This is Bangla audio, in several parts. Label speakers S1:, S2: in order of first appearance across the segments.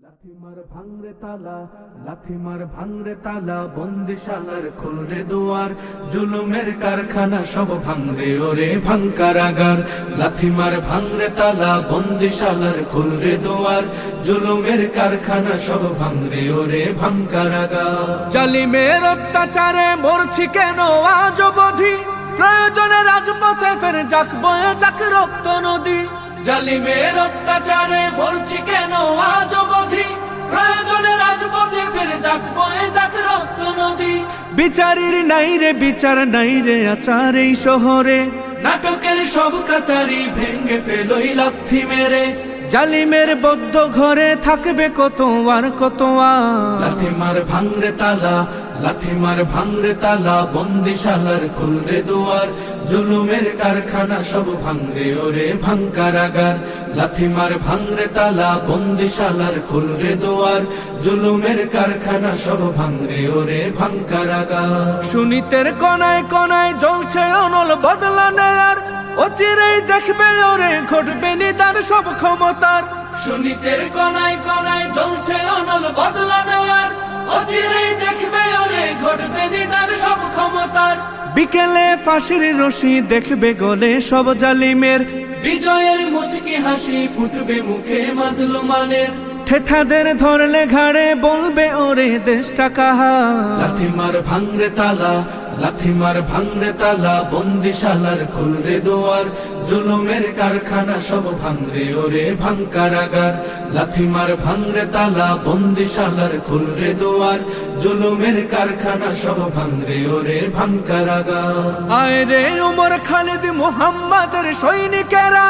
S1: লাথিমার ভাঙরে তালা, লাথিমার ভাঙরে তালা, বন্দিশালার খুলরে দুয়ার, জুলুমের কারখানা সব ভাঙরে ওরে ভাঙকারাগার। লাথিমার ভাঙরে তালা, বন্দিশালার খুলরে দুয়ার, জুলুমের কারখানা সব ভাঙরে ওরে ভাঙকারাগার।
S2: জালিমের অত্যাচারে মরছি কেন আজ অবধি, প্রয়োজনে রাজপথে ফের যাক বয়ে যাক রক্ত নদী।
S1: জালিমের অত্যাচারে মরছি কেন আজ অবধি, প্রয়োজনে রাজপথে ফের যাক বয়ে যাক রক্ত নদী।
S2: বিচারের নাই রে বিচার নাই রে আচার এই শহরে,
S1: নাটকের সব কাচারি ভেঙ্গে ফেলোই লাথি মেরে।
S2: জালিমের বদ্ধ ঘরে থাকবে কত আর কত আর।
S1: লাথিমার ভাঙরে তালা, লাথিমার ভাঙরে তালা, বন্দিশালার খুলরে দুয়ার, জুলুমের কারখানা সব ভাঙরে ওরে ভাঙকারাগার। লাথিমার ভাঙরে তালা, বন্দিশালার খুলরে দুয়ার, জুলুমের কারখানা সব ভাঙরে ওরে ভাঙকারাগার।
S2: সুনীতের কনায় কনায় জ্বলছে অনল বদলা নেয়ার, অচিরেই দেখবে ওরে ঘটবে নিদার সব ক্ষমতার।
S1: সুনীতের কনায় কনায় জ্বলছে অনল বদলা নেয়ার, অচিরেই দেখবে ওরে ঘটবে নিদার সব ক্ষমতার।
S2: বিকেলে ফাঁসির রশি দেখবে গলে সব জালিমের,
S1: বিজয়ের মুচকি হাসি ফুটবে মুখে মাজলুমানের।
S2: ঠেঠাদের ধরলে ঘাড়ে বলবে ওরে দেশটা কাহার।
S1: লাথিমার ভাঙরে তালা, লাথিমার ভাঙরে তালা, বন্দিশালার খুলরে দুয়ার, জুলুমের কারখানা সব ভাঙরে ওরে ভাঙকারাগার। লাথিমার ভাঙরে তালা, বন্দিশালার খুলরে দুয়ার, জুলুমের কারখানা সব ভাঙরে ওরে ভাঙকারাগার।
S2: আয় রে উমর খালিদ মুহাম্মাদের সৈনিকেরা,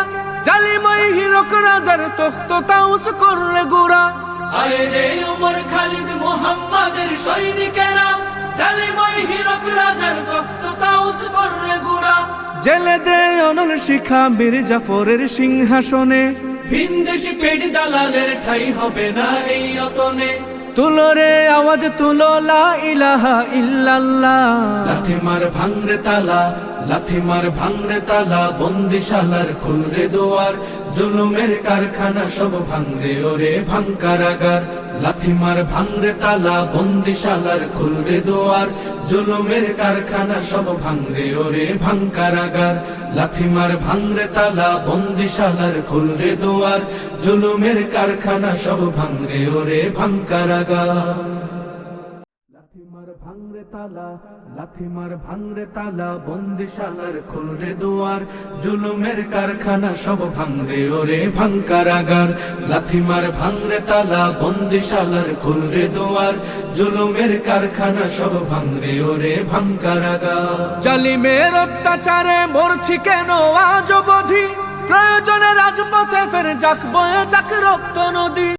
S2: জালিমাই হিরক রাজার তখ্ত তাউস করলে গুড়া।
S1: আয় রে উমর খালিদ মুহাম্মাদের সৈনিকেরা, জালিমাই হিরক রাজার তখ্ত তাউস করলে গুড়া।
S2: জেলে দে অনল শিখা বীর জাফরের সিংহাসনে,
S1: ভিনদেশি পেট দালালের ঠাই হবে না এই অতনে।
S2: তুলো রে আওয়াজ তুলো লা ইলাহা ইল্লাল্লাহ।
S1: লাথিমার ভাঙরে তালা, লাথিমার ভাঙরে তালা, বন্দিশালার খুলরে দুয়ার, জুলুমের কারখানা সব ভাঙরে ওরে ভাঙকারাগার। লাথিমার ভাঙরে তালা, বন্দিশালার খুলরে দুয়ার, জুলুমের কারখানা সব ভাঙরে ওরে ভাঙকারাগার। লাথিমার ভাঙরে তালা, বন্দিশালার খুলরে দুয়ার, জুলুমের কারখানা সব ভাঙরে ওরে ভাঙকারাগার। লাথিমার ভাঙরে তালা, লাথিমার ভাঙরে তালা, বন্দিশালার খুলরে দুয়ার, জুলুমের কারখানা সব ভাঙরে ওরে ভাঙকারাগার। লাথিমার ভাঙরে তালা, বন্দিশালার খুলরে দুয়ার, জুলুমের কারখানা সব ভাঙরে ওরে ভাঙকারাগার।
S2: জালিমের অত্যাচারে মরছি কেন আজ অবধি, প্রয়োজনে রাজপথে ফের যাক বয়ে যাক রক্ত নদী।